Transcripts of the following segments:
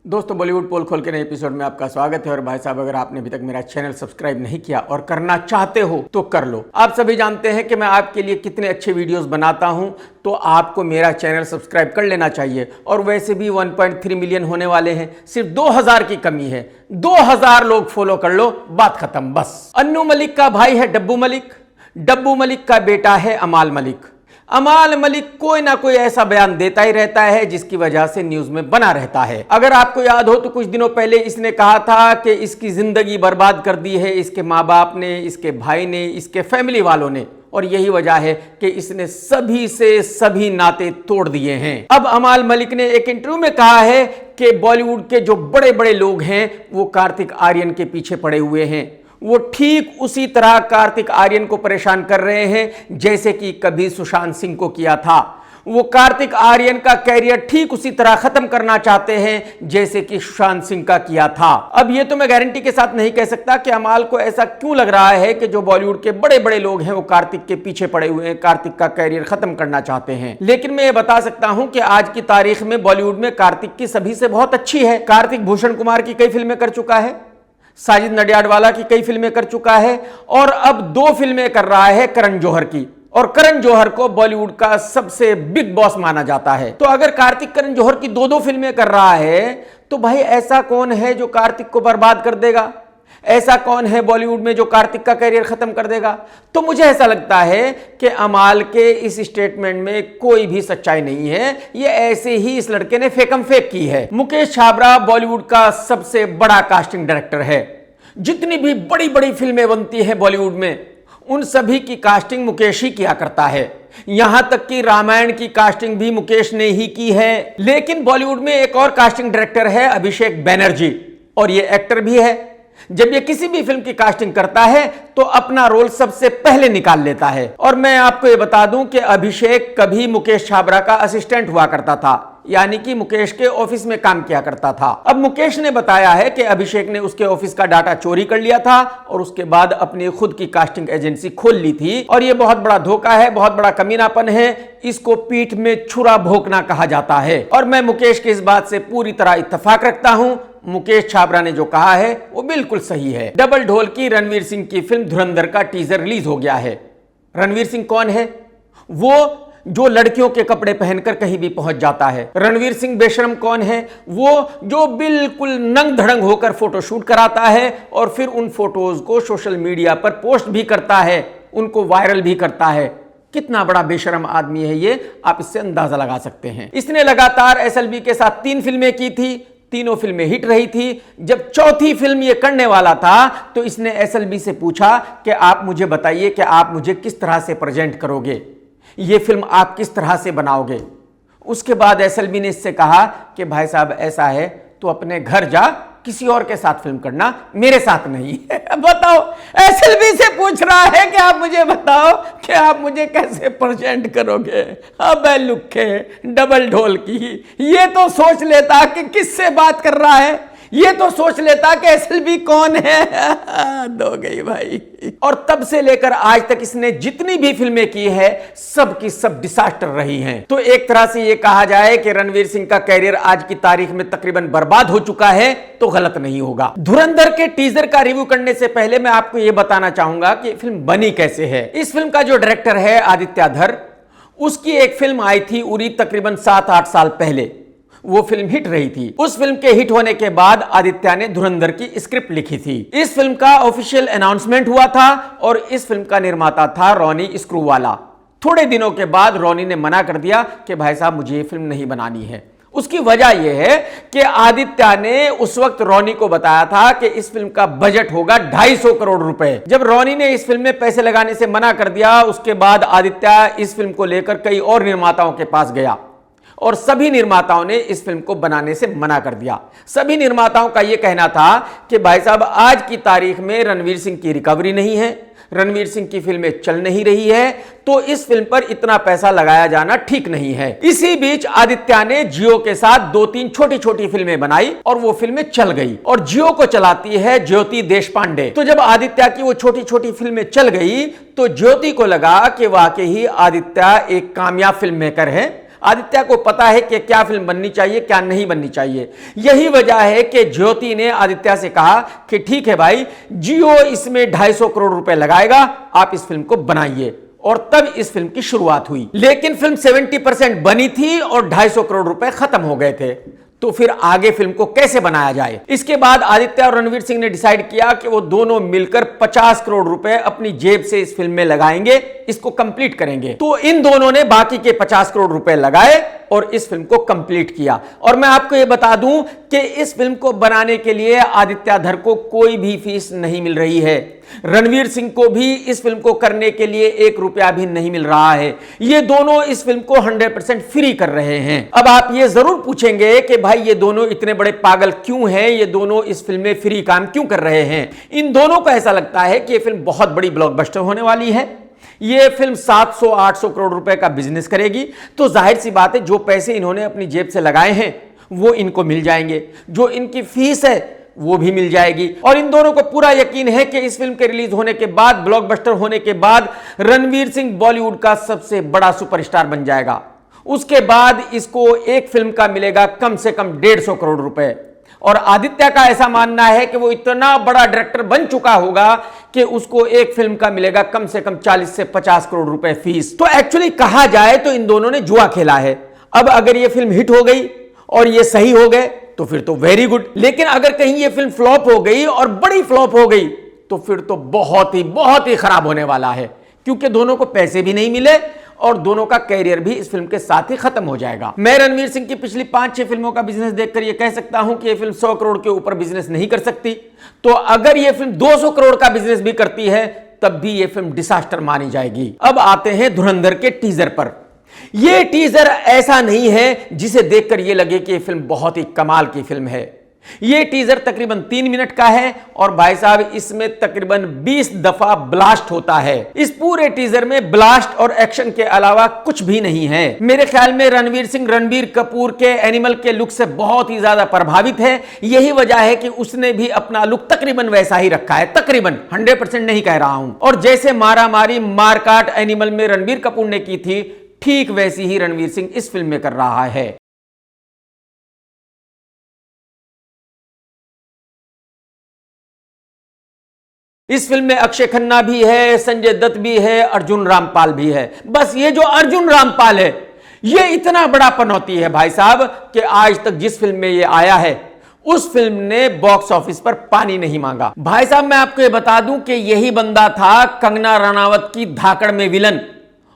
दोस्तों, बॉलीवुड पोल खोल के नए एपिसोड में आपका स्वागत है। और भाई साहब, अगर आपने अभी तक मेरा चैनल सब्सक्राइब नहीं किया और करना चाहते हो तो कर लो। आप सभी जानते हैं कि मैं आपके लिए कितने अच्छे वीडियोस बनाता हूं, तो आपको मेरा चैनल सब्सक्राइब कर लेना चाहिए। और वैसे भी 1.3 मिलियन होने वाले हैं, सिर्फ 2000 की कमी है। 2000 लोग फॉलो कर लो, बात खत्म। बस अन्नू मलिक का भाई है डब्बू मलिक, डब्बू मलिक का बेटा है अमाल मलिक। अमाल मलिक कोई ना कोई ऐसा बयान देता ही रहता है जिसकी वजह से न्यूज में बना रहता है। अगर आपको याद हो तो कुछ दिनों पहले इसने कहा था कि इसकी जिंदगी बर्बाद कर दी है इसके माँ बाप ने, इसके भाई ने, इसके फैमिली वालों ने, और यही वजह है कि इसने सभी से सभी नाते तोड़ दिए हैं। अब अमाल मलिक ने एक इंटरव्यू में कहा है कि बॉलीवुड के जो बड़े बड़े लोग हैं वो कार्तिक आर्यन के पीछे पड़े हुए हैं। वो ठीक उसी तरह कार्तिक आर्यन को परेशान कर रहे हैं जैसे कि कभी सुशांत सिंह को किया था। वो कार्तिक आर्यन का कैरियर ठीक उसी तरह खत्म करना चाहते हैं जैसे कि सुशांत सिंह का किया था। अब ये तो मैं गारंटी के साथ नहीं कह सकता कि अमाल को ऐसा क्यों लग रहा है कि जो बॉलीवुड के बड़े बड़े लोग हैं वो कार्तिक के पीछे पड़े हुए हैं, कार्तिक का कैरियर खत्म करना चाहते हैं। लेकिन मैं ये बता सकता हूं कि आज की तारीख में बॉलीवुड में कार्तिक की सभी से बहुत अच्छी है। कार्तिक भूषण कुमार की कई फिल्में कर चुका है, साजिद नडियाडवाला की कई फिल्में कर चुका है, और अब 2 फिल्में कर रहा है करण जौहर की। और करण जौहर को बॉलीवुड का सबसे बिग बॉस माना जाता है। तो अगर कार्तिक करण जौहर की 2 फिल्में कर रहा है तो भाई ऐसा कौन है जो कार्तिक को बर्बाद कर देगा? ऐसा कौन है बॉलीवुड में जो कार्तिक का कैरियर खत्म कर देगा? तो मुझे ऐसा लगता है कि अमाल के इस स्टेटमेंट में कोई भी सच्चाई नहीं है। ये ऐसे ही इस लड़के ने फेकम फेक की है। मुकेश छाबड़ा बॉलीवुड का सबसे बड़ा कास्टिंग डायरेक्टर है। जितनी भी बड़ी बड़ी फिल्में बनती हैं बॉलीवुड में, उन सभी की कास्टिंग मुकेश ही किया करता है। यहां तक कि रामायण की कास्टिंग भी मुकेश ने ही की है। लेकिन बॉलीवुड में एक और कास्टिंग डायरेक्टर है अभिषेक बैनर्जी, और ये एक्टर भी है। जब ये किसी भी फिल्म की कास्टिंग करता है तो अपना रोल सबसे पहले निकाल लेता है। और मैं आपको ये बता दूं कि अभिषेक कभी मुकेश छाबड़ा का असिस्टेंट हुआ करता था, यानी कि मुकेश के ऑफिस में काम किया करता था। अब मुकेश ने बताया है कि अभिषेक ने उसके ऑफिस का डाटा चोरी कर लिया था और उसके बाद अपनी खुद की कास्टिंग एजेंसी खोल ली थी। और यह बहुत बड़ा धोखा है, बहुत बड़ा कमीनापन है। इसको पीठ में छुरा भोंकना कहा जाता है। और मैं मुकेश की इस बात से पूरी तरह इत्तेफाक रखता हूं। मुकेश छाबड़ा ने जो कहा है वो बिल्कुल सही है। डबल ढोल की रणवीर सिंह की फिल्म धुरंधर का टीजर रिलीज हो गया है। रणवीर सिंह कौन है? वो जो लड़कियों के कपड़े पहनकर कहीं भी पहुंच जाता है। रणवीर सिंह बेशरम कौन है? वो जो बिल्कुल नंग धड़ंग होकर फोटोशूट कराता है और फिर उन फोटोज को सोशल मीडिया पर पोस्ट भी करता है, उनको वायरल भी करता है। कितना बड़ा बेशरम आदमी है ये, आप इससे अंदाजा लगा सकते हैं। इसने लगातार एसएलबी के साथ 3 फिल्में की थी, तीनों फिल्में हिट रही थी। जब चौथी फिल्म ये करने वाला था तो इसने एसएलबी से पूछा कि आप मुझे बताइए कि आप मुझे किस तरह से प्रेजेंट करोगे, ये फिल्म आप किस तरह से बनाओगे। उसके बाद एसएलबी ने इससे कहा कि भाई साहब ऐसा है तो अपने घर जा, किसी और के साथ फिल्म करना, मेरे साथ नहीं। बताओ, एसएलबी से पूछ रहा है कि आप मुझे बताओ कि आप मुझे कैसे प्रेजेंट करोगे। अब लुक्के डबल ढोल की, ये तो सोच लेता कि किससे बात कर रहा है, ये तो सोच लेता कि एसएलबी कौन है। दो गई भाई। और तब से लेकर आज तक इसने जितनी भी फिल्में की है सब की सब डिसास्टर रही हैं। तो एक तरह से ये कहा जाए कि रणवीर सिंह का कैरियर आज की तारीख में तकरीबन बर्बाद हो चुका है तो गलत नहीं होगा। धुरंधर के टीजर का रिव्यू करने से पहले मैं आपको यह बताना चाहूंगा कि फिल्म बनी कैसे है। इस फिल्म का जो डायरेक्टर है आदित्य धर, उसकी एक फिल्म आई थी उरी तकरीबन 7-8 साल पहले। वो फिल्म हिट रही थी। उस फिल्म के हिट होने के बाद आदित्य ने धुरंधर की स्क्रिप्ट लिखी थी। इस फिल्म का ऑफिशियल अनाउंसमेंट हुआ था और इस फिल्म का निर्माता था रॉनी स्क्रूवाला। थोड़े दिनों के बाद रॉनी ने मना कर दिया कि भाई साहब मुझे ये फिल्म नहीं बनानी है। उसकी वजह यह है कि आदित्य ने उस वक्त रॉनी को बताया था कि इस फिल्म का बजट होगा 250 करोड़ रुपए। जब रॉनी ने इस फिल्म में पैसे लगाने से मना कर दिया, उसके बाद आदित्य इस फिल्म को लेकर कई और निर्माताओं के पास गया और सभी निर्माताओं ने इस फिल्म को बनाने से मना कर दिया। सभी निर्माताओं का यह कहना था कि भाई साहब आज की तारीख में रणवीर सिंह की रिकवरी नहीं है, रणवीर सिंह की फिल्में चल नहीं रही है, तो इस फिल्म पर इतना पैसा लगाया जाना ठीक नहीं है। इसी बीच आदित्य ने जियो के साथ 2-3 छोटी छोटी फिल्में बनाई और वो फिल्में चल गई। और जियो को चलाती है ज्योति देशपांडे। तो जब आदित्य की वो छोटी छोटी फिल्में चल गई तो ज्योति को लगा कि वाकई ही आदित्य एक कामयाब फिल्म मेकर है, आदित्य को पता है कि क्या फिल्म बननी चाहिए, क्या नहीं बननी चाहिए। यही वजह है कि ज्योति ने आदित्य से कहा कि ठीक है भाई, जियो इसमें 250 करोड़ रुपए लगाएगा, आप इस फिल्म को बनाइए। और तब इस फिल्म की शुरुआत हुई। लेकिन फिल्म 70% बनी थी और 250 करोड़ रुपए खत्म हो गए थे। तो फिर आगे फिल्म को कैसे बनाया जाए? इसके बाद आदित्य और रणवीर सिंह ने डिसाइड किया कि वो दोनों मिलकर 50 करोड़ रुपए अपनी जेब से इस फिल्म में लगाएंगे, इसको कंप्लीट करेंगे। तो इन दोनों ने बाकी के 50 करोड़ रुपए लगाए और इस फिल्म को कंप्लीट किया। और मैं आपको यह बता दूं कि इस फिल्म को बनाने के लिए आदित्य धर को कोई भी फीस नहीं मिल रही है। रणवीर सिंह को भी इस फिल्म को करने के लिए 1 रुपया भी नहीं मिल रहा है। ये दोनों इस फिल्म को 100% फ्री कर रहे हैं। अब आप ये जरूर पूछेंगे कि भाई ये दोनों इतने बड़े पागल क्यों हैं, ये दोनों इस फिल्म में फ्री काम क्यों कर रहे हैं? इन दोनों को ऐसा लगता है कि ये फिल्म बहुत बड़ी ब्लॉकबस्टर होने वाली है, ये फिल्म 700-800 करोड़ रुपए का बिजनेस करेगी। तो जाहिर सी बात है, जो पैसे इन्होंने अपनी जेब से लगाए हैं वो इनको मिल जाएंगे, जो इनकी फीस है वो भी मिल जाएगी। और इन दोनों को पूरा यकीन है कि इस फिल्म के रिलीज होने के बाद, ब्लॉकबस्टर होने के बाद, रणवीर सिंह बॉलीवुड का सबसे बड़ा सुपरस्टार बन जाएगा। उसके बाद इसको एक फिल्म का मिलेगा कम से कम 150 करोड़ रुपए। और आदित्य का ऐसा मानना है कि वो इतना बड़ा डायरेक्टर बन चुका होगा कि उसको एक फिल्म का मिलेगा कम से कम 40 से 50 करोड़ रुपए फीस। तो एक्चुअली कहा जाए तो इन दोनों ने जुआ खेला है। अब अगर ये फिल्म हिट हो गई और ये सही हो गए तो फिर तो वेरी गुड, लेकिन अगर कहीं ये फिल्म फ्लॉप हो गई और बड़ी फ्लॉप हो गई तो फिर तो बहुत ही खराब होने वाला है, क्योंकि दोनों को पैसे भी नहीं मिले और दोनों का कैरियर भी इस फिल्म के साथ ही खत्म हो जाएगा। मैं रणवीर सिंह की पिछली 5-6 फिल्मों का बिजनेस देखकर यह कह सकता हूं कि यह फिल्म 100 करोड़ के ऊपर बिजनेस नहीं कर सकती। तो अगर यह फिल्म 200 करोड़ का बिजनेस भी करती है तब भी यह फिल्म डिसास्टर मानी जाएगी। अब आते हैं धुरंधर के टीजर पर। यह टीजर ऐसा नहीं है जिसे देखकर यह लगे कि यह फिल्म बहुत ही कमाल की फिल्म है। यह टीजर तकरीबन 3 मिनट का है और भाई साहब इसमें तकरीबन 20 दफा ब्लास्ट होता है। इस पूरे टीजर में ब्लास्ट और एक्शन के अलावा कुछ भी नहीं है। मेरे ख्याल में रणवीर सिंह रणबीर कपूर के एनिमल के लुक से बहुत ही ज्यादा प्रभावित है। यही वजह है कि उसने भी अपना लुक तकरीबन वैसा ही रखा है, तकरीबन 100% नहीं कह रहा हूं। और जैसे मारामारी मारकाट एनिमल में रणबीर कपूर ने की थी, ठीक वैसी ही रणवीर सिंह इस फिल्म में कर रहा है। इस फिल्म में अक्षय खन्ना भी है, संजय दत्त भी है, अर्जुन रामपाल भी है। बस ये जो अर्जुन रामपाल है ये इतना बड़ा पनौती है भाई साहब कि आज तक जिस फिल्म में ये आया है उस फिल्म ने बॉक्स ऑफिस पर पानी नहीं मांगा। भाई साहब मैं आपको ये बता दूं कि यही बंदा था कंगना रनावत की धाकड़ में विलन,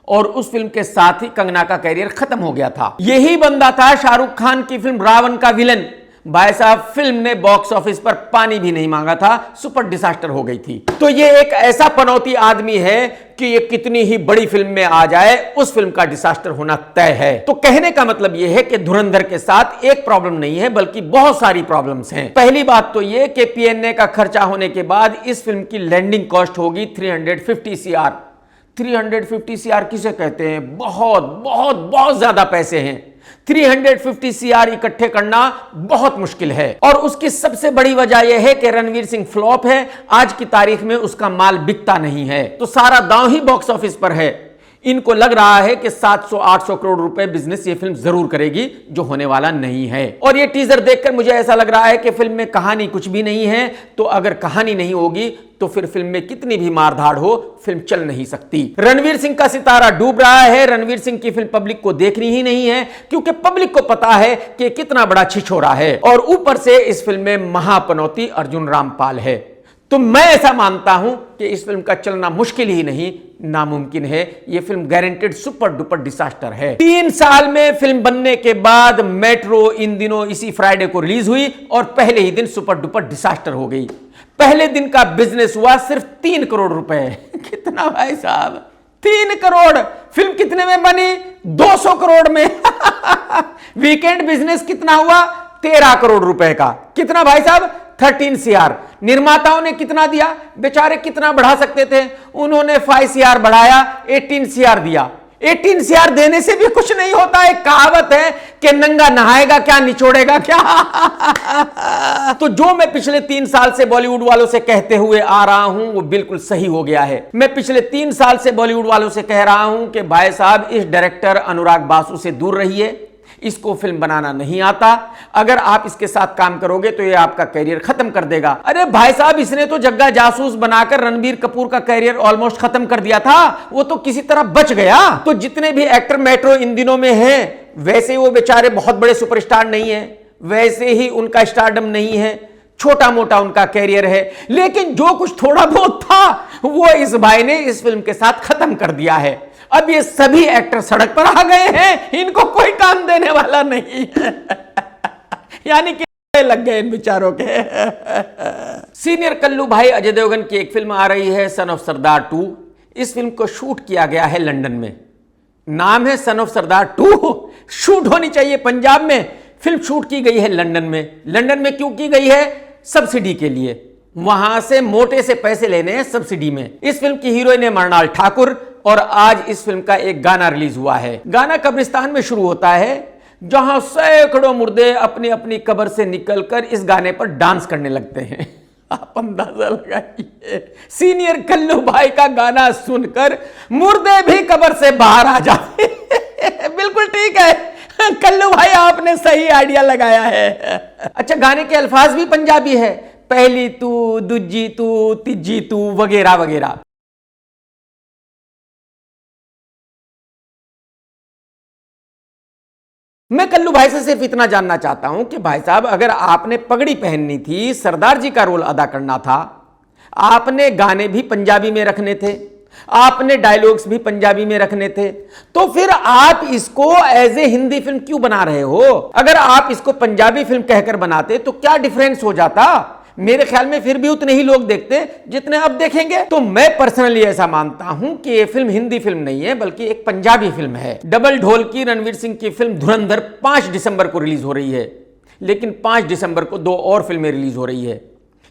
और उस फिल्म के साथ ही कंगना का कैरियर खत्म हो गया था। यही बंदा था शाहरुख खान की फिल्म रावण का विलन। भाई साहब फिल्म ने बॉक्स ऑफिस पर पानी भी नहीं मांगा था, सुपर डिजास्टर हो गई थी। तो ये एक ऐसा पनौती आदमी है कि ये कितनी ही बड़ी फिल्म में आ जाए उस फिल्म का डिजास्टर होना तय है। तो कहने का मतलब ये है कि धुरंधर के साथ एक प्रॉब्लम नहीं है बल्कि बहुत सारी प्रॉब्लम्स हैं। पहली बात तो ये कि पीएनए का खर्चा होने के बाद इस फिल्म की लैंडिंग कॉस्ट होगी 350 CR। 350 CR किसे कहते हैं? बहुत बहुत बहुत ज्यादा पैसे हैं। 350 CR इकट्ठे करना बहुत मुश्किल है। और उसकी सबसे बड़ी वजह यह है कि रणवीर सिंह फ्लॉप है, आज की तारीख में उसका माल बिकता नहीं है। तो सारा दांव ही बॉक्स ऑफिस पर है। इनको लग रहा है कि 700-800 करोड़ रुपए बिजनेस ये फिल्म जरूर करेगी, जो होने वाला नहीं है। और ये टीजर देखकर मुझे ऐसा लग रहा है कि फिल्म में कहानी कुछ भी नहीं है। तो अगर कहानी नहीं होगी तो फिर फिल्म में कितनी भी मारधाड़ हो, फिल्म चल नहीं सकती। रणवीर सिंह का सितारा डूब रहा है। रणवीर सिंह की फिल्म पब्लिक को देखनी ही नहीं है, क्योंकि पब्लिक को पता है कि कितना बड़ा छिछोरा है। और ऊपर से इस फिल्म में महापनौती अर्जुन रामपाल है। तो मैं ऐसा मानता हूं कि इस फिल्म का चलना मुश्किल ही नहीं, नामुमकिन है। यह film guaranteed super duper disaster है। 3 साल में फिल्म बनने के बाद मेट्रो इन दिनों इसी फ्राइडे को रिलीज हुई और पहले ही दिन सुपर डुपर डिजास्टर हो गई। पहले दिन का बिजनेस हुआ सिर्फ 3 करोड़ रुपए। कितना भाई साहब? 3 करोड़। फिल्म कितने में बनी? 200 करोड़ में। वीकेंड बिजनेस कितना हुआ? 13 करोड़ रुपए का। कितना भाई साहब? 13 CR। निर्माताओं ने कितना दिया? बेचारे कितना बढ़ा सकते थे, उन्होंने 5 CR बढ़ाया, 18 CR दिया। 18 CR देने से भी कुछ नहीं होता। एक कहावत है कि नंगा नहाएगा क्या निचोड़ेगा क्या। तो जो मैं पिछले 3 साल से बॉलीवुड वालों से कहते हुए आ रहा हूं वो बिल्कुल सही हो गया है। मैं पिछले 3 साल से बॉलीवुड वालों से कह रहा हूं कि भाई साहब इस डायरेक्टर अनुराग बासु से दूर रहिए, इसको फिल्म बनाना नहीं आता। अगर आप इसके साथ काम करोगे तो ये आपका कैरियर खत्म कर देगा। अरे भाई साहब, इसने तो जग्गा जासूस बनाकर रणबीर कपूर का कैरियर ऑलमोस्ट खत्म कर दिया था। वो तो किसी तरह बच गया। तो जितने भी एक्टर मेट्रो इन दिनों में हैं, वैसे वो बेचारे बहुत बड़े सुपरस्टार नहीं है, वैसे ही उनका स्टारडम नहीं है, छोटा मोटा उनका कैरियर है। लेकिन जो कुछ थोड़ा बहुत था वो इस भाई ने इस फिल्म के साथ खत्म कर दिया है। अब ये सभी एक्टर सड़क पर आ गए हैं, इनको कोई काम देने वाला नहीं है। यानी कि लग गए इन बेचारों के। सीनियर कल्लू भाई अजय देवगन की एक फिल्म आ रही है सन ऑफ सरदार 2। इस फिल्म को शूट किया गया है लंदन में। नाम है सन ऑफ सरदार 2। शूट होनी चाहिए पंजाब में, फिल्म शूट की गई है लंदन में। लंदन में क्यों की गई है? सब्सिडी के लिए। वहां से मोटे से पैसे लेने हैं सब्सिडी में। इस फिल्म की हीरोइन है मृणाल ठाकुर और आज इस फिल्म का एक गाना रिलीज हुआ है। गाना कब्रिस्तान में शुरू होता है जहां सैकड़ों मुर्दे अपनी अपनी कब्र से निकलकर इस गाने पर डांस करने लगते हैं। आप अंदाजा लगाइए, सीनियर कल्लू भाई का गाना सुनकर मुर्दे भी कब्र से बाहर आ जाते। बिल्कुल ठीक है कल्लू भाई, आपने सही आइडिया लगाया है। अच्छा, गाने के अल्फाज भी पंजाबी है, पहली तू, दूजी तू, तीजी तू वगैरह वगैरह। मैं कल्लू भाई से सिर्फ इतना जानना चाहता हूं कि भाई साहब, अगर आपने पगड़ी पहननी थी, सरदार जी का रोल अदा करना था, आपने गाने भी पंजाबी में रखने थे, आपने डायलॉग्स भी पंजाबी में रखने थे, तो फिर आप इसको एज ए हिंदी फिल्म क्यों बना रहे हो? अगर आप इसको पंजाबी फिल्म कहकर बनाते तो क्या डिफरेंस हो जाता? मेरे ख्याल में फिर भी उतने ही लोग देखते जितने अब देखेंगे। तो मैं पर्सनली ऐसा मानता हूं कि यह फिल्म हिंदी फिल्म नहीं है बल्कि एक पंजाबी फिल्म है। डबल ढोल की रणवीर सिंह की फिल्म धुरंधर 5 दिसंबर को रिलीज हो रही है, लेकिन 5 दिसंबर को 2 और फिल्में रिलीज हो रही है।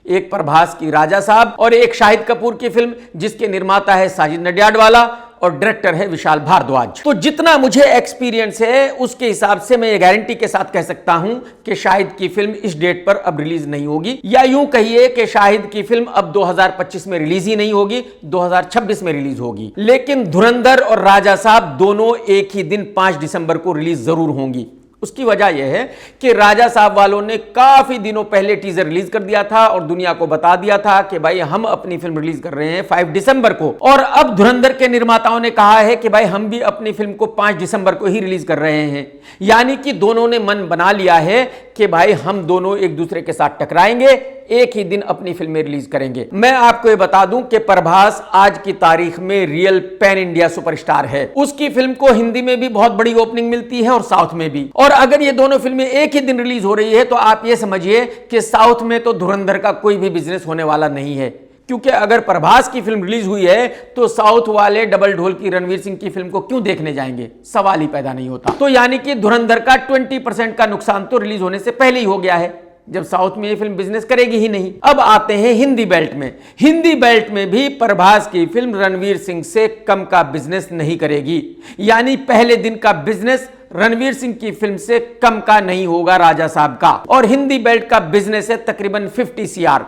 एक प्रभास की राजा साहब और एक शाहिद कपूर की फिल्म जिसके निर्माता है साजिद नडियाडवाला और डायरेक्टर है विशाल भारद्वाज। तो जितना मुझे एक्सपीरियंस है उसके हिसाब से मैं ये गारंटी के साथ कह सकता हूं कि शाहिद की फिल्म इस डेट पर अब रिलीज नहीं होगी, या यूं कहिए कि शाहिद की फिल्म अब 2025 में रिलीज ही नहीं होगी, 2026 में रिलीज होगी। लेकिन धुरंधर और राजा साहब दोनों एक ही दिन 5 दिसंबर को रिलीज जरूर होंगी। उसकी वजह यह है कि राजा साहब वालों ने काफी दिनों पहले टीजर रिलीज कर दिया था और दुनिया को बता दिया था कि भाई हम अपनी फिल्म रिलीज कर रहे हैं 5 दिसंबर को। और अब धुरंधर के निर्माताओं ने कहा है कि भाई हम भी अपनी फिल्म को 5 दिसंबर को ही रिलीज कर रहे हैं। यानी कि दोनों ने मन बना लिया है कि भाई हम दोनों एक दूसरे के साथ टकराएंगे, एक ही दिन अपनी फिल्में रिलीज करेंगे। मैं आपको ये बता दूं कि प्रभास आज की तारीख में रियल पैन इंडिया सुपरस्टार है। उसकी फिल्म को हिंदी में भी बहुत बड़ी ओपनिंग मिलती है और साउथ में भी। और अगर ये दोनों फिल्में एक ही दिन रिलीज हो रही है तो आप ये समझिए कि साउथ में तो धुरंधर का कोई भी बिजनेस होने वाला नहीं है, क्योंकि अगर प्रभास की फिल्म रिलीज हुई है तो साउथ वाले डबल ढोल की रणवीर सिंह की फिल्म को क्यों देखने जाएंगे? सवाल ही पैदा नहीं होता। तो यानी कि धुरंधर का 20% का नुकसान तो रिलीज होने से पहले ही हो गया है, जब साउथ में ये फिल्म बिजनेस करेगी ही नहीं। अब आते हैं हिंदी बेल्ट में। हिंदी बेल्ट में भी प्रभास की फिल्म रणवीर सिंह से कम का बिजनेस नहीं करेगी, यानी पहले दिन का बिजनेस रणवीर सिंह की फिल्म से कम का नहीं होगा राजा साहब का। और हिंदी बेल्ट का बिजनेस है तकरीबन 50 CR।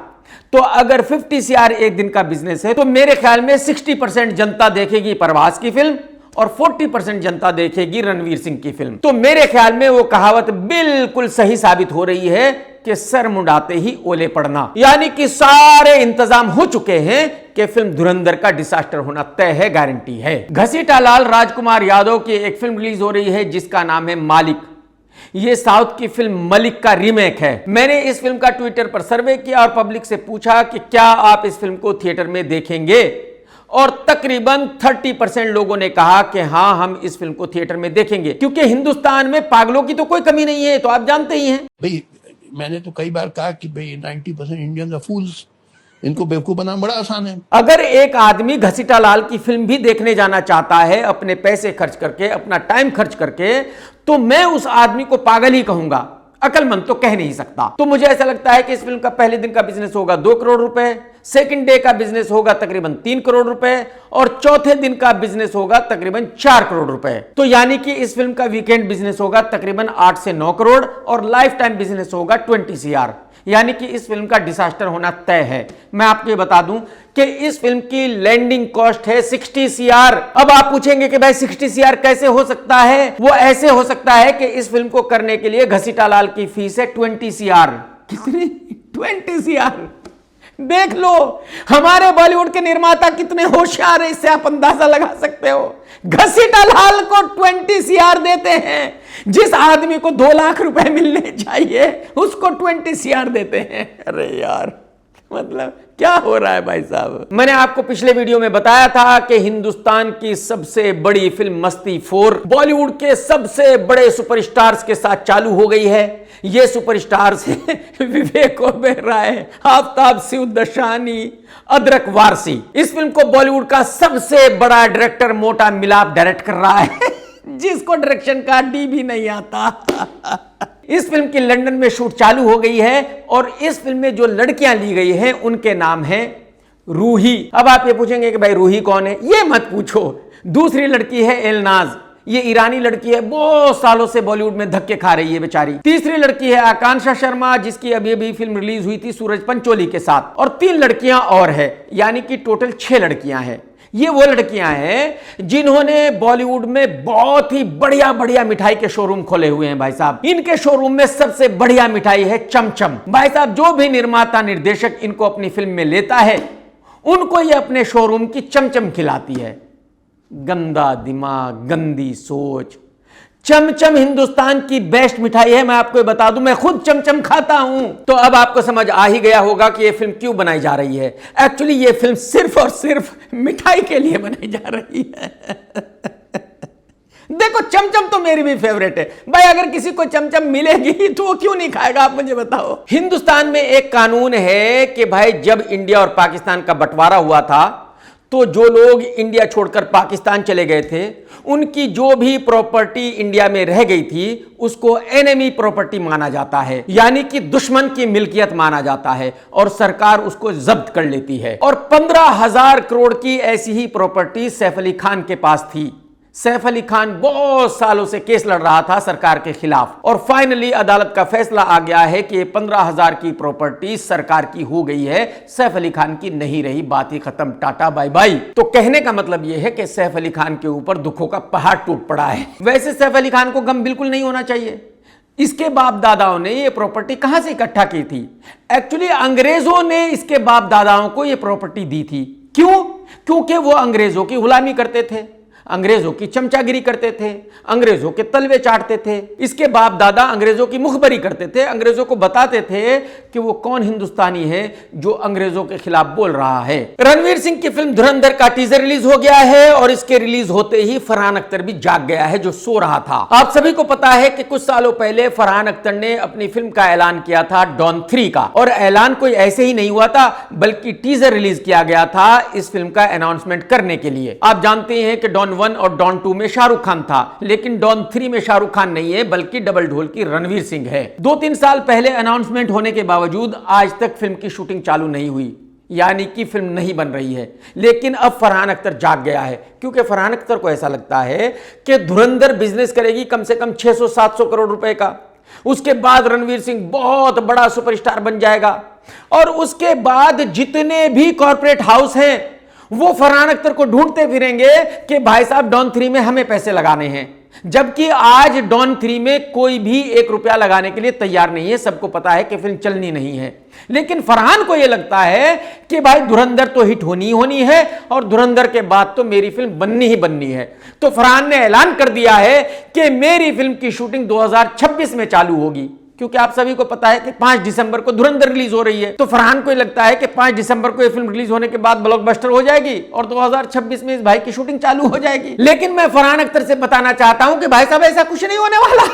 तो अगर 50 CR एक दिन का बिजनेस है तो मेरे ख्याल में 60% जनता देखेगी प्रभास की फिल्म और 40% जनता देखेगी रणवीर सिंह की फिल्म। तो मेरे ख्याल में वो कहावत बिल्कुल सही साबित हो रही है कि सर मुंडाते ही ओले पड़ना, यानी कि सारे इंतजाम हो चुके हैं कि फिल्म धुरंधर का डिसास्टर होना तय है, गारंटी है। घसीटा लाल राजकुमार यादव की एक फिल्म रिलीज हो रही है जिसका नाम है मालिक। ये साउथ की फिल्म मलिक का रीमेक है। मैंने इस फिल्म का ट्विटर पर सर्वे किया और पब्लिक से पूछा कि क्या आप इस फिल्म को थिएटर में देखेंगे, और तकरीबन 30% लोगों ने कहा कि हां हम इस फिल्म को थिएटर में देखेंगे, क्योंकि हिंदुस्तान में पागलों की तो कोई कमी नहीं है, तो आप जानते ही हैं। भाई मैंने तो कई बार कहा कि भाई 90% इंडियंस आर फूल्स, इनको बेवकूफ बनाना बड़ा आसान है। अगर एक आदमी घसीटा लाल की फिल्म भी देखने जाना चाहता है अपने पैसे खर्च करके, अपना टाइम खर्च करके, तो मैं उस आदमी को पागल ही कहूंगा, अकलमंद तो कह नहीं सकता। तो मुझे ऐसा लगता है कि इस फिल्म का पहले दिन का बिजनेस होगा 2 करोड़ रुपए, सेकंड डे का बिजनेस होगा तकरीबन 3 करोड़ रुपए और चौथे दिन का बिजनेस होगा तकरीबन 4 करोड़ रुपए। तो यानी कि इस फिल्म का वीकेंड बिजनेस होगा तकरीबन 8 से 9 करोड़ और लाइफ टाइम बिजनेस होगा 20 CR। यानी कि इस फिल्म का डिजास्टर होना तय है। मैं आपको ये बता दूं कि इस फिल्म की लैंडिंग कॉस्ट है 60 CR। अब आप पूछेंगे कि भाई 60 CR कैसे हो सकता है? वो ऐसे हो सकता है कि इस फिल्म को करने के लिए घसीटा लाल की फीस है 20 CR। कितनी? 20 CR। देख लो हमारे बॉलीवुड के निर्माता कितने होशियार है, इससे आप अंदाजा लगा सकते हो। घसीटा लाल को 20 CR देते हैं। जिस आदमी को 2 लाख रुपए मिलने चाहिए उसको 20 CR देते हैं। अरे यार, मतलब क्या हो रहा है भाई साहब? मैंने आपको पिछले वीडियो में बताया था कि हिंदुस्तान की सबसे बड़ी फिल्म मस्ती 4 बॉलीवुड के सबसे बड़े सुपरस्टार्स के साथ चालू हो गई है। ये सुपरस्टार्स हैं विवेक ओबेरॉय, आफ्ताब शिवदशानी, अदरक वारसी। इस फिल्म को बॉलीवुड का सबसे बड़ा डायरेक्टर मोटा मिलाप डायरेक्ट कर रहा है जिसको डायरेक्शन का डी भी नहीं आता। इस फिल्म की लंदन में शूट चालू हो गई है और इस फिल्म में जो लड़कियां ली गई हैं उनके नाम है रूही। अब आप ये पूछेंगे कि भाई रूही कौन है? ये मत पूछो। दूसरी लड़की है एलनाज, ये ईरानी लड़की है, बहुत सालों से बॉलीवुड में धक्के खा रही है बेचारी। तीसरी लड़की है आकांक्षा शर्मा, जिसकी अभी अभी फिल्म रिलीज हुई थी सूरज पंचोली के साथ, और 3 लड़कियां और है, यानी कि टोटल 6 लड़कियां हैं। ये वो लड़कियां हैं जिन्होंने बॉलीवुड में बहुत ही बढ़िया बढ़िया मिठाई के शोरूम खोले हुए हैं भाई साहब। इनके शोरूम में सबसे बढ़िया मिठाई है चमचम। भाई साहब, जो भी निर्माता निर्देशक इनको अपनी फिल्म में लेता है उनको ये अपने शोरूम की चमचम खिलाती है। गंदा दिमाग, गंदी सोच। चमचम हिंदुस्तान की बेस्ट मिठाई है। मैं आपको बता दूं, मैं खुद चमचम खाता हूं। तो अब आपको समझ आ ही गया होगा कि यह फिल्म क्यों बनाई जा रही है। एक्चुअली यह फिल्म सिर्फ और सिर्फ मिठाई के लिए बनाई जा रही है। देखो, चमचम तो मेरी भी फेवरेट है भाई। अगर किसी को चमचम मिलेगी तो वो क्यों नहीं खाएगा, आप मुझे बताओ। हिंदुस्तान में एक कानून है कि भाई जब इंडिया और पाकिस्तान का बंटवारा हुआ था तो जो लोग इंडिया छोड़कर पाकिस्तान चले गए थे उनकी जो भी प्रॉपर्टी इंडिया में रह गई थी उसको एनिमी प्रॉपर्टी माना जाता है, यानी कि दुश्मन की मिल्कियत माना जाता है और सरकार उसको जब्त कर लेती है। और 15,000 करोड़ की ऐसी ही प्रॉपर्टी सैफ अली खान के पास थी। सैफ अली खान बहुत सालों से केस लड़ रहा था सरकार के खिलाफ और फाइनली अदालत का फैसला आ गया है कि 15,000 की प्रॉपर्टी सरकार की हो गई है, सैफ अली खान की नहीं रही। बात ही खत्म, टाटा बाय बाय। तो कहने का मतलब यह है कि सैफ अली खान के ऊपर दुखों का पहाड़ टूट पड़ा है। वैसे सैफ अली खान को गम बिल्कुल नहीं होना चाहिए। इसके बाप दादाओं ने ये प्रॉपर्टी कहां से इकट्ठा की थी? एक्चुअली अंग्रेजों ने इसके बाप दादाओं को ये प्रॉपर्टी दी थी। क्यों? क्योंकि वो अंग्रेजों की गुलामी करते थे, अंग्रेजों की चमचागिरी करते थे, अंग्रेजों के तलवे चाटते थे। इसके बाप दादा अंग्रेजों की मुखबरी करते थे, अंग्रेजों को बताते थे कि वो कौन हिंदुस्तानी है जो अंग्रेजों के खिलाफ बोल रहा है। रणवीर सिंह की फिल्म धुरंधर का टीजर रिलीज हो गया है और इसके रिलीज होते ही फरहान अख्तर भी जाग गया है जो सो रहा था। आप सभी को पता है कि कुछ सालों पहले फरहान अख्तर ने अपनी फिल्म का ऐलान किया था डॉन 3 का, और ऐलान कोई ऐसे ही नहीं हुआ था बल्कि टीजर रिलीज किया गया था इस फिल्म का अनाउंसमेंट करने के लिए। आप जानते हैं कि डॉन 1 और डॉन 2 में शाहरुख खान था, लेकिन डॉन 3 में शाहरुख खान नहीं है बल्कि डबल ढोल की रणवीर सिंह है। 2-3 साल पहले अनाउंसमेंट होने के बावजूद आज तक फिल्म की शूटिंग चालू नहीं हुई, यानी कि फिल्म नहीं बन रही है। लेकिन अब फरहान अख्तर जाग गया है क्योंकि फरहान अख्तर को ऐसा लगता है कि धुरंधर बिजनेस करेगी कम से कम 600-700 करोड़ रुपए का। उसके बाद रणवीर सिंह बहुत बड़ा सुपरस्टार बन जाएगा और उसके बाद जितने भी कॉर्पोरेट हाउस हैं वो फरहान अख्तर को ढूंढते फिरेंगे कि भाई साहब डॉन 3 में हमें पैसे लगाने हैं, जबकि आज डॉन 3 में कोई भी 1 रुपया लगाने के लिए तैयार नहीं है। सबको पता है कि फिल्म चलनी नहीं है, लेकिन फरहान को यह लगता है कि भाई धुरंधर तो हिट होनी ही होनी है और धुरंधर के बाद तो मेरी फिल्म बननी ही बननी है। तो फरहान ने ऐलान कर दिया है कि मेरी फिल्म की शूटिंग 2026 में चालू होगी, क्योंकि आप सभी को पता है कि 5 दिसंबर को धुरंधर रिलीज हो रही है। तो फरहान को लगता है कि 5 दिसंबर को यह फिल्म रिलीज होने के बाद ब्लॉकबस्टर हो जाएगी और 2026 में इस भाई की शूटिंग चालू हो जाएगी। लेकिन मैं फरहान अख्तर से बताना चाहता हूं कि भाई साहब ऐसा कुछ नहीं होने वाला।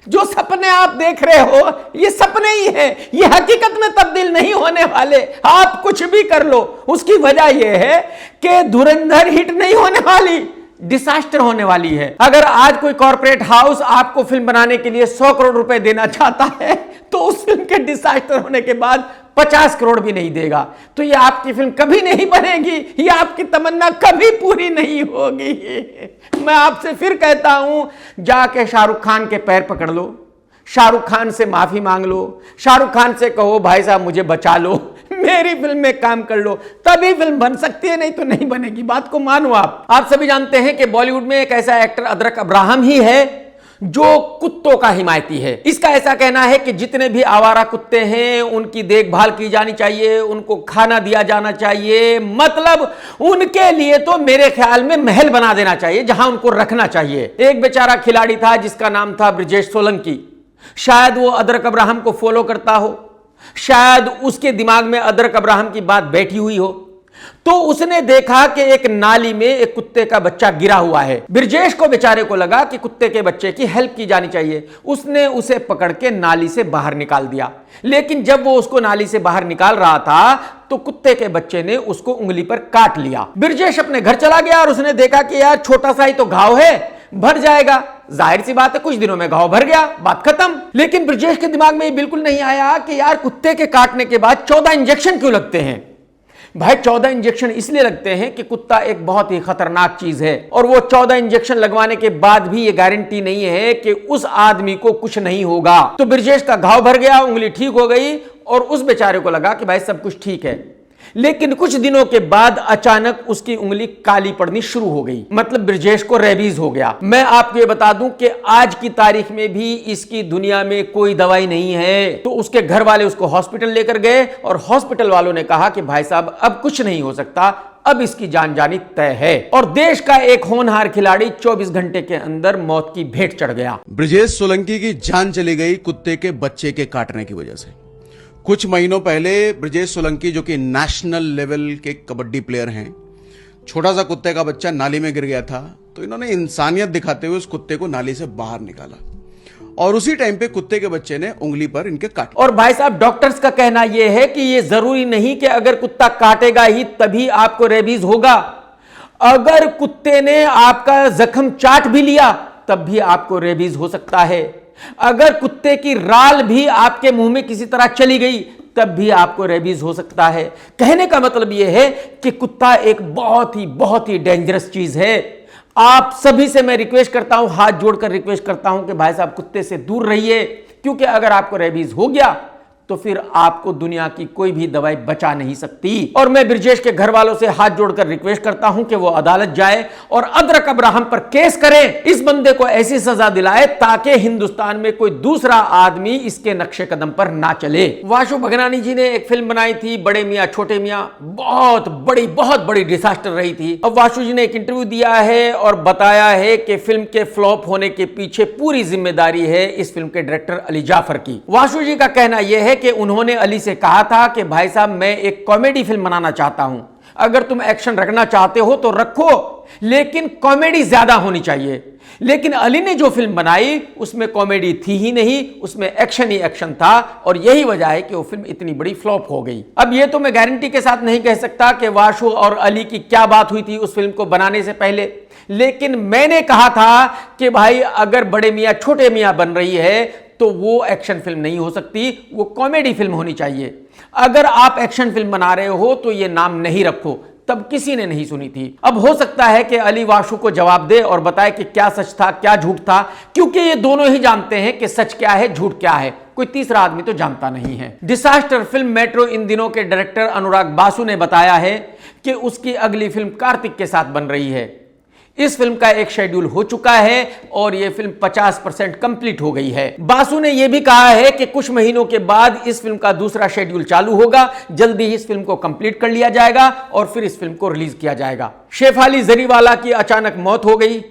जो सपने आप देख रहे हो ये सपने ही है, ये हकीकत में तब्दील नहीं होने वाले। आप कुछ भी कर लो, उसकी वजह यह है कि धुरंधर हिट नहीं होने वाली, डिजास्टर होने वाली है। अगर आज कोई कॉर्पोरेट हाउस आपको फिल्म बनाने के लिए 100 करोड़ रुपए देना चाहता है तो उस फिल्म के डिजास्टर होने के बाद 50 करोड़ भी नहीं देगा तो ये आपकी फिल्म कभी नहीं बनेगी, ये आपकी तमन्ना कभी पूरी नहीं होगी। मैं आपसे फिर कहता हूं, जाके शाहरुख खान के पैर पकड़ लो, शाहरुख खान से माफी मांग लो, शाहरुख खान से कहो भाई साहब मुझे बचा लो, मेरी फिल्म में काम कर लो, तभी फिल्म बन सकती है, नहीं तो नहीं बनेगी। बात को मानो आप सभी जानते हैं कि बॉलीवुड में एक ऐसा एक्टर अदरक अब्राहम ही है जो कुत्तों का हिमायती है। इसका ऐसा कहना है कि जितने भी आवारा कुत्ते हैं उनकी देखभाल की जानी चाहिए, उनको खाना दिया जाना चाहिए, मतलब उनके लिए तो मेरे ख्याल में महल बना देना चाहिए जहां उनको रखना चाहिए। एक बेचारा खिलाड़ी था जिसका नाम था ब्रिजेश सोलंकी, शायद वो अदरक अब्राहम को फॉलो करता हो, शायद उसके दिमाग में अदरक अब्राहम की बात बैठी हुई हो, तो उसने देखा कि एक नाली में एक कुत्ते का बच्चा गिरा हुआ है। ब्रिजेश को बेचारे को लगा कि कुत्ते के बच्चे की हेल्प की जानी चाहिए, उसने उसे पकड़ के नाली से बाहर निकाल दिया। लेकिन जब वो उसको नाली से बाहर निकाल रहा था तो कुत्ते के बच्चे ने उसको उंगली पर काट लिया। ब्रिजेश अपने घर चला गया और उसने देखा कि यार छोटा सा ही तो घाव है, भर जाएगा, जाहिर सी बात है कुछ दिनों में घाव भर गया, बात खत्म। लेकिन ब्रिजेश के दिमाग में ये बिल्कुल नहीं आया कि यार कुत्ते के काटने के बाद 14 इंजेक्शन क्यों लगते हैं। भाई 14 इंजेक्शन इसलिए लगते हैं कि कुत्ता एक बहुत ही खतरनाक चीज है और वो 14 इंजेक्शन लगवाने के बाद भी ये गारंटी नहीं है कि उस आदमी को कुछ नहीं होगा। तो ब्रिजेश का घाव भर गया, उंगली ठीक हो गई और उस बेचारे को लगा कि भाई सब कुछ ठीक है। लेकिन कुछ दिनों के बाद अचानक उसकी उंगली काली पड़नी शुरू हो गई, मतलब ब्रिजेश को रेबीज हो गया। मैं आपको ये बता दूं कि आज की तारीख में भी इसकी दुनिया में कोई दवाई नहीं है। तो उसके घर वाले उसको हॉस्पिटल लेकर गए और हॉस्पिटल वालों ने कहा कि भाई साहब अब कुछ नहीं हो सकता, अब इसकी जान जानी तय है। और देश का एक होनहार खिलाड़ी 24 घंटे के अंदर मौत की भेंट चढ़ गया। ब्रिजेश सोलंकी की जान चली गई कुत्ते के बच्चे के काटने की वजह से। कुछ महीनों पहले ब्रिजेश सोलंकी जो कि नेशनल लेवल के कबड्डी प्लेयर हैं, छोटा सा कुत्ते का बच्चा नाली में गिर गया था तो इन्होंने इंसानियत दिखाते हुए उस कुत्ते को नाली से बाहर निकाला और उसी टाइम पे कुत्ते के बच्चे ने उंगली पर इनके काट। और भाई साहब डॉक्टर्स का कहना यह है कि यह जरूरी नहीं कि अगर कुत्ता काटेगा ही तभी आपको रेबीज होगा, अगर कुत्ते ने आपका जख्म चाट भी लिया तब भी आपको रेबीज हो सकता है, अगर कुत्ते की राल भी आपके मुंह में किसी तरह चली गई तब भी आपको रेबीज हो सकता है। कहने का मतलब यह है कि कुत्ता एक बहुत ही डेंजरस चीज है। आप सभी से मैं रिक्वेस्ट करता हूं, हाथ जोड़कर रिक्वेस्ट करता हूं कि भाई साहब कुत्ते से दूर रहिए, क्योंकि अगर आपको रेबीज हो गया तो फिर आपको दुनिया की कोई भी दवाई बचा नहीं सकती। और मैं ब्रिजेश के घर वालों से हाथ जोड़कर रिक्वेस्ट करता हूं कि वो अदालत जाए और अदरक अब्राहम पर केस करे, इस बंदे को ऐसी सजा दिलाए ताकि हिंदुस्तान में कोई दूसरा आदमी इसके नक्शे कदम पर ना चले। वाशु भगनानी जी ने एक फिल्म बनाई थी बड़े मियां छोटे मियां, बहुत बड़ी डिजास्टर रही थी। अब वाशु जी ने एक इंटरव्यू दिया है और बताया है कि फिल्म के फ्लॉप होने के पीछे पूरी जिम्मेदारी है इस फिल्म के डायरेक्टर अली जाफर की। वाशु जी का कहना यह है कि उन्होंने अली से कहा था कि भाई साहब मैं एक कॉमेडी फिल्म बनाना चाहता हूं, अगर तुम एक्शन रखना चाहते हो तो रखो, लेकिन कॉमेडी ज्यादा होनी चाहिए। लेकिन अली ने जो फिल्म बनाई उसमें कॉमेडी थी ही नहीं, उसमें एक्शन ही एक्शन था और यही वजह है कि वो फिल्म इतनी बड़ी फ्लॉप हो गई। अब ये तो मैं गारंटी के साथ नहीं कह सकता कि वाशु और अली की क्या बात हुई थी उस फिल्म को बनाने से पहले, लेकिन मैंने कहा था कि भाई अगर बड़े मियां छोटे मियां बन रही है तो वो एक्शन फिल्म नहीं हो सकती, वो कॉमेडी फिल्म होनी चाहिए। अगर आप एक्शन फिल्म बना रहे हो तो ये नाम नहीं रखो। तब किसी ने नहीं सुनी थी। अब हो सकता है कि अली वाशु को जवाब दे और बताए कि क्या सच था क्या झूठ था, क्योंकि ये दोनों ही जानते हैं कि सच क्या है झूठ क्या है, कोई तीसरा आदमी तो जानता नहीं है। डिजास्टर फिल्म मेट्रो इन दिनों के डायरेक्टर अनुराग बासु ने बताया है कि उसकी अगली फिल्म कार्तिक के साथ बन रही है। इस फिल्म का एक शेड्यूल हो चुका है और यह फिल्म 50% कंप्लीट हो गई है। बासु ने यह भी कहा है कि कुछ महीनों के बाद इस फिल्म का दूसरा शेड्यूल चालू होगा, जल्दी ही इस फिल्म को कंप्लीट कर लिया जाएगा और फिर इस फिल्म को रिलीज किया जाएगा। शेफाली जरीवाला की अचानक मौत हो गई,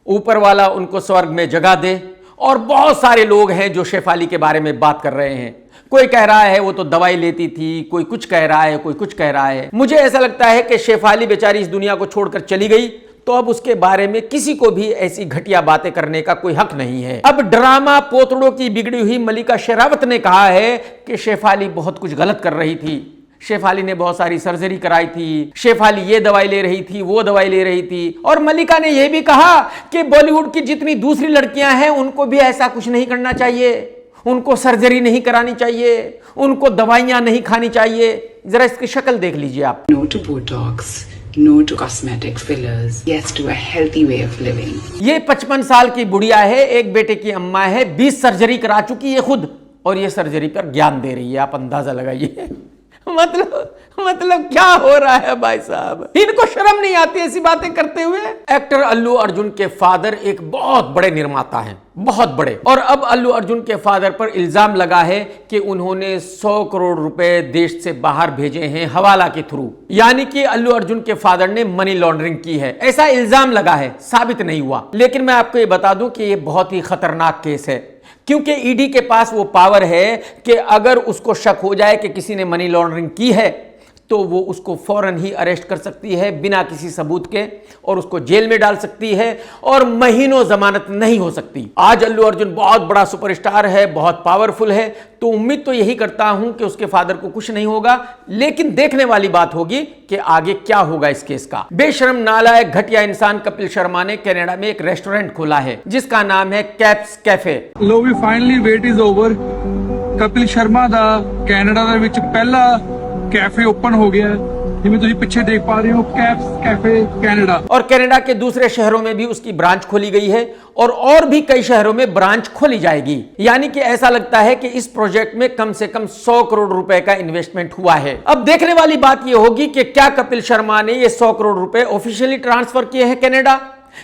ऊपर वाला उनको स्वर्ग में जगह दे। और बहुत सारे लोग हैं जो शेफाली के बारे में बात कर रहे हैं। कोई कह रहा है वो तो दवाई लेती थी, कोई कुछ कह रहा है, कोई कुछ कह रहा है। मुझे ऐसा लगता है कि शेफाली बेचारी इस दुनिया को छोड़कर चली गई तो अब उसके बारे में किसी को भी ऐसी घटिया बातें करने का कोई हक नहीं है। अब ड्रामा पोतड़ों की बिगड़ी हुई मलिका शेरावत ने कहा है कि शेफाली बहुत कुछ गलत कर रही थी, शेफाली ने बहुत सारी सर्जरी कराई थी, शेफाली ये दवाई ले रही थी, वो दवाई ले रही थी। और मलिका ने यह भी कहा कि बॉलीवुड की जितनी दूसरी लड़कियां हैं उनको भी ऐसा कुछ नहीं करना चाहिए, उनको सर्जरी नहीं करानी चाहिए, उनको दवाइयां नहीं खानी चाहिए। जरा इसकी शक्ल देख लीजिए आप। No to Botox, no to cosmetic fillers, yes to a healthy way of living. ये 55 साल की बुढ़िया है, एक बेटे की अम्मा है, 20 सर्जरी करा चुकी है खुद, और ये सर्जरी पर ज्ञान दे रही है। आप अंदाजा लगाइए मतलब क्या हो रहा है भाई साहब। इनको शर्म नहीं आती ऐसी बातें करते हुए। एक्टर अल्लू अर्जुन के फादर एक बहुत बड़े निर्माता हैं, बहुत बड़े, और अब अल्लू अर्जुन के फादर पर इल्जाम लगा है कि उन्होंने 100 करोड़ रुपए देश से बाहर भेजे हैं हवाला के थ्रू, यानी कि अल्लू अर्जुन के फादर ने मनी लॉन्ड्रिंग की है, ऐसा इल्जाम लगा है। साबित नहीं हुआ, लेकिन मैं आपको ये बता दूं कि यह बहुत ही खतरनाक केस है, क्योंकि ईडी के पास वो पावर है कि अगर उसको शक हो जाए कि किसी ने मनी लॉन्ड्रिंग की है तो वो उसको फौरन ही अरेस्ट कर सकती है बिना किसी सबूत के, और उसको जेल में डाल सकती है, और महीनों जमानत नहीं हो सकती। आज अल्लू अर्जुन बहुत बड़ा सुपरस्टार है, बहुत पावरफुल है, तो उम्मीद तो यही करता हूं कि उसके फादर को कुछ नहीं होगा, लेकिन देखने वाली बात होगी कि आगे क्या होगा इस केस का। बेशरम नालायक घटिया इंसान कपिल शर्मा ने कनाडा में एक रेस्टोरेंट खोला है जिसका नाम है कैप्स कैफे। लो we finally wait is over. Kapil Sharma ਦਾ ਕੈਨੇਡਾ ਦੇ ਵਿੱਚ ਪਹਿਲਾ कैफे ओपन हो गया है, जिਵੇਂ ਤੁਸੀਂ ਪਿੱਛੇ देख पा रहे हो, कैप्स कैफे कनाडा। और कनाडा के दूसरे शहरों में भी उसकी ब्रांच खोली गई है, और भी कई शहरों में ब्रांच खोली जाएगी। यानी कि ऐसा लगता है कि इस प्रोजेक्ट में कम से कम 100 करोड़ रुपए का इन्वेस्टमेंट हुआ है। अब देखने वाली बात यह होगी कि क्या कपिल शर्मा ने ये 100 करोड़ रुपए ऑफिशियली ट्रांसफर किए हैं कनाडा,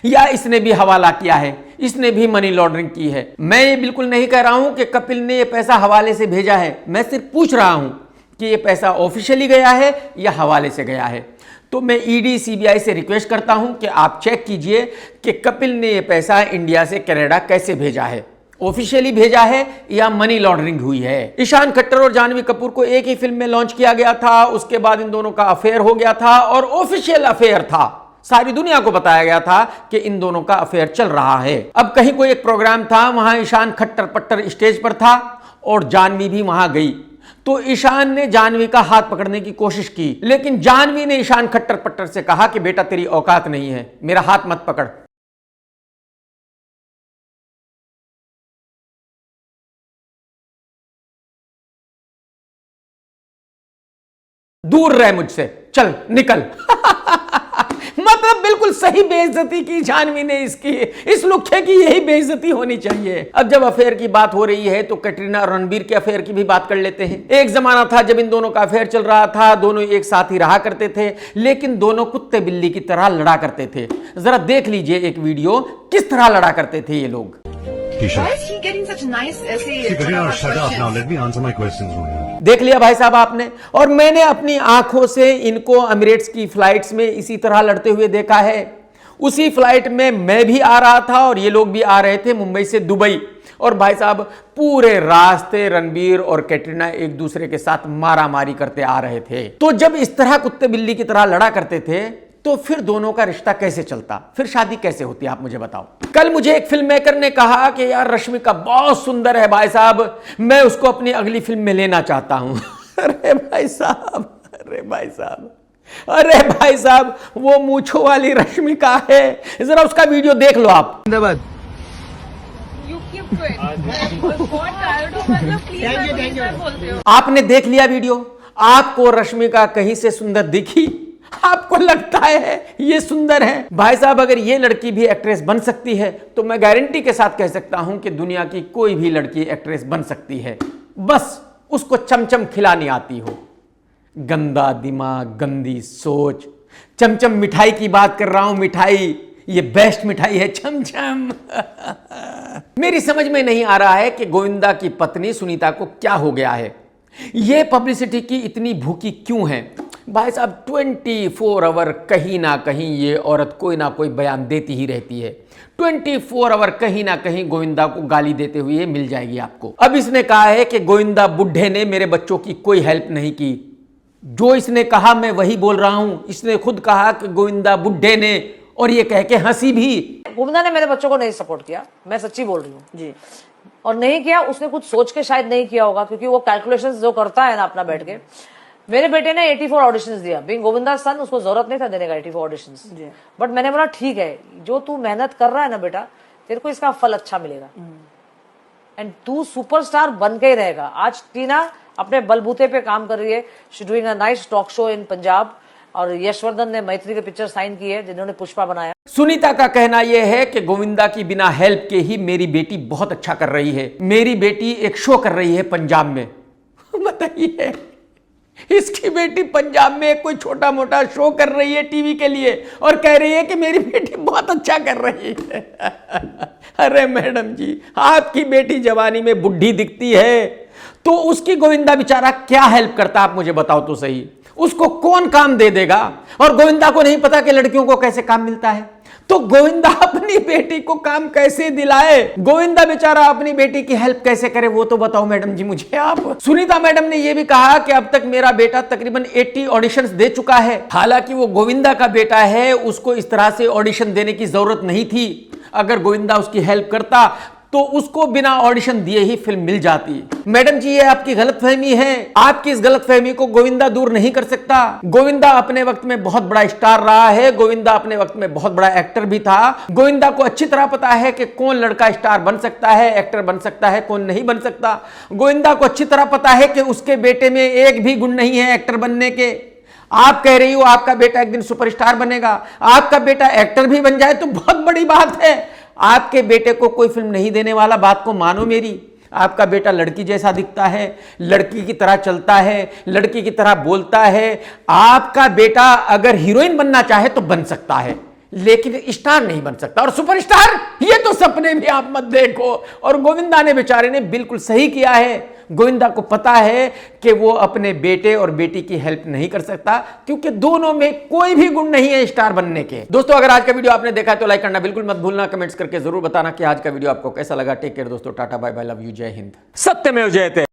या इसने भी हवाला किया है, इसने भी मनी लॉन्ड्रिंग की है। मैं ये बिल्कुल नहीं कह रहा हूं कि कपिल ने ये पैसा हवाले से भेजा है, मैं सिर्फ पूछ रहा हूं कि ये पैसा ऑफिशियली गया है या हवाले से गया है। तो मैं ईडी सीबीआई से रिक्वेस्ट करता हूं कि आप चेक कीजिए कि कपिल ने ये पैसा इंडिया से कनाडा कैसे भेजा है, ऑफिशियली भेजा है या मनी लॉन्ड्रिंग हुई है। ईशान खट्टर और जानवी कपूर को एक ही फिल्म में लॉन्च किया गया था, उसके बाद इन दोनों का अफेयर हो गया था, और ऑफिशियल अफेयर था, सारी दुनिया को बताया गया था कि इन दोनों का अफेयर चल रहा है। अब कहीं कोई एक प्रोग्राम था, वहां ईशान खट्टर पट्टर स्टेज पर था और जानवी भी वहां गई, तो ईशान ने जानवी का हाथ पकड़ने की कोशिश की, लेकिन जानवी ने ईशान खट्टर पट्टर से कहा कि बेटा तेरी औकात नहीं है, मेरा हाथ मत पकड़। दूर रह मुझसे, चल निकल मतलब बिल्कुल सही बेइज्जती की जानवी ने इसकी। इस लुखे की यही बेइज्जती होनी चाहिए। अब जब अफेयर की बात हो रही है तो कैटरीना और रणबीर के अफेयर की भी बात कर लेते हैं। एक जमाना था जब इन दोनों का अफेयर चल रहा था, दोनों एक साथ ही रहा करते थे, लेकिन दोनों कुत्ते बिल्ली की तरह लड़ा करते थे। जरा देख लीजिए एक वीडियो, किस तरह लड़ा करते थे ये लोग। Why is he getting such nice essay? Shut up now. Let me answer my questions. देख लिया भाई साहब आपने, और मैंने अपनी आंखों से इनको एमिरेट्स की फ्लाइट्स में इसी तरह लड़ते हुए देखा है। उसी फ्लाइट में मैं भी आ रहा था और ये लोग भी आ रहे थे मुंबई से दुबई, और भाई साहब पूरे रास्ते रणबीर और कैटरीना एक दूसरे के साथ मारा मारी करते आ रहे थे। तो जब इस तरह कुत्ते बिल्ली की तरह लड़ा करते थे तो फिर दोनों का रिश्ता कैसे चलता, फिर शादी कैसे होती, आप मुझे बताओ। कल मुझे एक फिल्म मेकर ने कहा कि यार रश्मिका बहुत सुंदर है भाई साहब, मैं उसको अपनी अगली फिल्म में लेना चाहता हूं। अरे भाई साहब, अरे भाई साहब, अरे भाई साहब, वो मूंछों वाली रश्मिका है, जरा उसका वीडियो देख लो आप। आपने देख लिया वीडियो, आपको रश्मिका कहीं से सुंदर दिखी? आपको लगता है ये सुंदर है? भाई साहब अगर ये लड़की भी एक्ट्रेस बन सकती है तो मैं गारंटी के साथ कह सकता हूं कि दुनिया की कोई भी लड़की एक्ट्रेस बन सकती है, बस उसको चमचम खिलानी आती हो। गंदा दिमाग, गंदी सोच। चमचम मिठाई की बात कर रहा हूं, मिठाई, ये बेस्ट मिठाई है चमचम। मेरी समझ में नहीं आ रहा है कि गोविंदा की पत्नी सुनीता को क्या हो गया है, ये पब्लिसिटी की इतनी भूखी क्यों है? भाई साहब 24 आवर कहीं ना कहीं ये औरत कोई ना कोई बयान देती ही रहती है। 24 आवर कहीं ना कहीं गोविंदा को गाली देते हुए मिल जाएगी आपको। अब इसने कहा है कि गोविंदा बुड्ढे ने मेरे बच्चों की कोई हेल्प नहीं की। जो इसने कहा मैं वही बोल रहा हूं। इसने खुद कहा कि गोविंदा बुड्ढे ने, और ये कह के हंसी भी। गोविंदा ने मेरे बच्चों को नहीं सपोर्ट किया, मैं सच्ची बोल रही हूँ जी। और नहीं किया, उसने कुछ सोच के शायद नहीं किया होगा, क्योंकि वो कैलकुलेशंस जो करता है ना अपना बैठ के। मेरे बेटे ने 84 ऑडिशंस दिया, बीइंग गोविंदा सन, उसको जरूरत नहीं था देने का 84 ऑडिशंस, बट मैंने बोला ठीक है, जो तू मेहनत कर रहा है ना बेटा, तेरे को इसका फल अच्छा मिलेगा। एंड तू सुपरस्टार बन के ही रहेगा। आज टीना अपने बलबूते पे काम कर रही है, she doing a nice talk show in Punjab, और यशवर्धन ने मैत्री के पिक्चर साइन की है जिन्होंने पुष्पा बनाया। सुनीता का कहना यह है कि गोविंदा की बिना हेल्प के ही मेरी बेटी बहुत अच्छा कर रही है, मेरी बेटी एक शो कर रही है पंजाब में। बताइए, इसकी बेटी पंजाब में कोई छोटा मोटा शो कर रही है टीवी के लिए और कह रही है कि मेरी बेटी बहुत अच्छा कर रही है। अरे मैडम जी, आपकी बेटी जवानी में बुढ़ी दिखती है तो उसकी गोविंदा बेचारा क्या हेल्प करता, आप मुझे बताओ तो सही। उसको कौन काम दे देगा? और गोविंदा को नहीं पता कि लड़कियों को कैसे काम मिलता है, तो गोविंदा अपनी बेटी को काम कैसे दिलाए? गोविंदा बेचारा अपनी बेटी की हेल्प कैसे करे, वो तो बताओ मैडम जी मुझे आप। सुनीता मैडम ने यह भी कहा कि अब तक मेरा बेटा तकरीबन 80 ऑडिशंस दे चुका है। हालांकि वो गोविंदा का बेटा है, उसको इस तरह से ऑडिशन देने की जरूरत नहीं थी। अगर गोविंदा उसकी हेल्प करता तो उसको बिना ऑडिशन दिए ही फिल्म मिल जाती। मैडम जी, ये आपकी गलतफहमी है। आपकी इस गलतफहमी को गोविंदा दूर नहीं कर सकता। गोविंदा अपने वक्त में बहुत बड़ा स्टार रहा है, गोविंदा अपने वक्त में बहुत बड़ा एक्टर भी था। गोविंदा को अच्छी तरह पता है कि कौन लड़का स्टार बन सकता है, एक्टर बन सकता है, कौन नहीं बन सकता। गोविंदा को अच्छी तरह पता है कि उसके बेटे में एक भी गुण नहीं है एक्टर बनने के। आप कह रही हो आपका बेटा एक दिन सुपरस्टार बनेगा, आपका बेटा एक्टर भी बन जाए तो बहुत बड़ी बात है। आपके बेटे को कोई फिल्म नहीं देने वाला, बात को मानो मेरी। आपका बेटा लड़की जैसा दिखता है, लड़की की तरह चलता है, लड़की की तरह बोलता है। आपका बेटा अगर हीरोइन बनना चाहे तो बन सकता है, लेकिन स्टार नहीं बन सकता। और सुपरस्टार ये तो सपने भी आप मत देखो। और गोविंदा ने बेचारे ने बिल्कुल सही किया है। गोविंदा को पता है कि वो अपने बेटे और बेटी की हेल्प नहीं कर सकता, क्योंकि दोनों में कोई भी गुण नहीं है स्टार बनने के। दोस्तों, अगर आज का वीडियो आपने देखा है तो लाइक करना बिल्कुल मत भूलना। कमेंट्स करके जरूर बताना कि आज का वीडियो आपको कैसा लगा। टेक केयर दोस्तों, tata bye bye, love you, जय हिंद। सत्यमेव जयते।